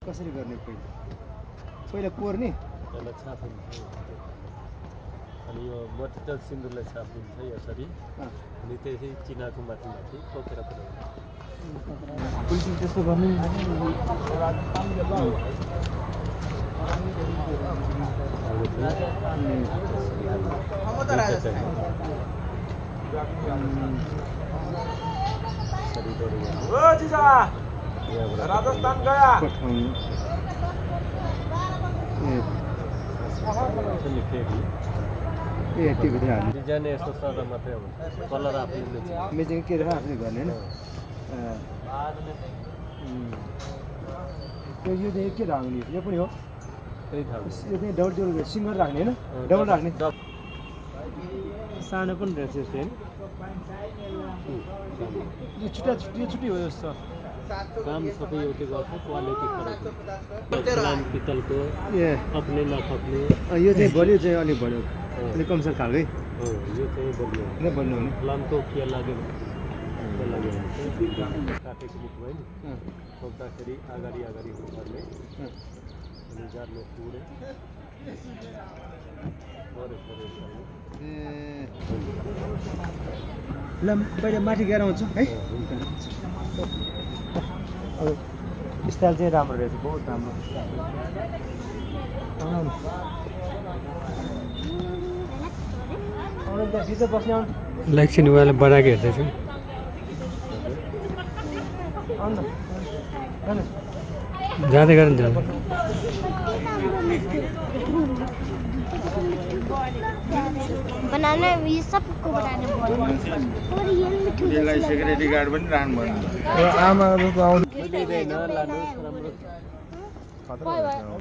कसरी गर्ने पहिला कोर्ने त्यसलाई छापिन्छ अनि यो मटिटल सिन्दुरलाई छापिन्छ यसरी अनि त्यसै चिनाको माथि माथि ठोकेर पुलिसले त्यस्तो गर्ने राजस्थान गया डिजाइन यस्तो सदा मात्रै हुन्छ कलर आफूले मेजिङ के रहेछ आफूले गर्ने होइन यो चाहिँ के राख्ने यो पनि हो त्यही थाहा यो चाहिँ डबल सिङ्गल राख्ने होइन डबल राख्ने सानो पनि रहेछ यस्तो होइन यो छुट्टी हो जस्तो काम सबै एउटै गर्छ क्वालिटी फरक पित्तलको खप्ने नखप्ने यो चाहिँ बलियो चाहिँ अलिक बढ्यो अलिक कमसल खालकै यो चाहिँ बलियो बन्नु हुने लामको के लाग्यो काटेको मुख भयो नि ठोक्दाखेरि अगाडि हुनुपर्ने अनि जाडले पुरै ल पहिला माथि गएर आउँछु है स्टाइल चाहिँ राम्रो रहेछ बहुत राम्रो इलेक्सन वाले बनाएको हेर्दैछु जाँदै गर जाँदा बनाना ये सबको बनाने बोल और ये मिठो यसलाई सेक्युरिटी गार्ड पनि राख्नु भन्नु आमाको आउँदैन राम्रो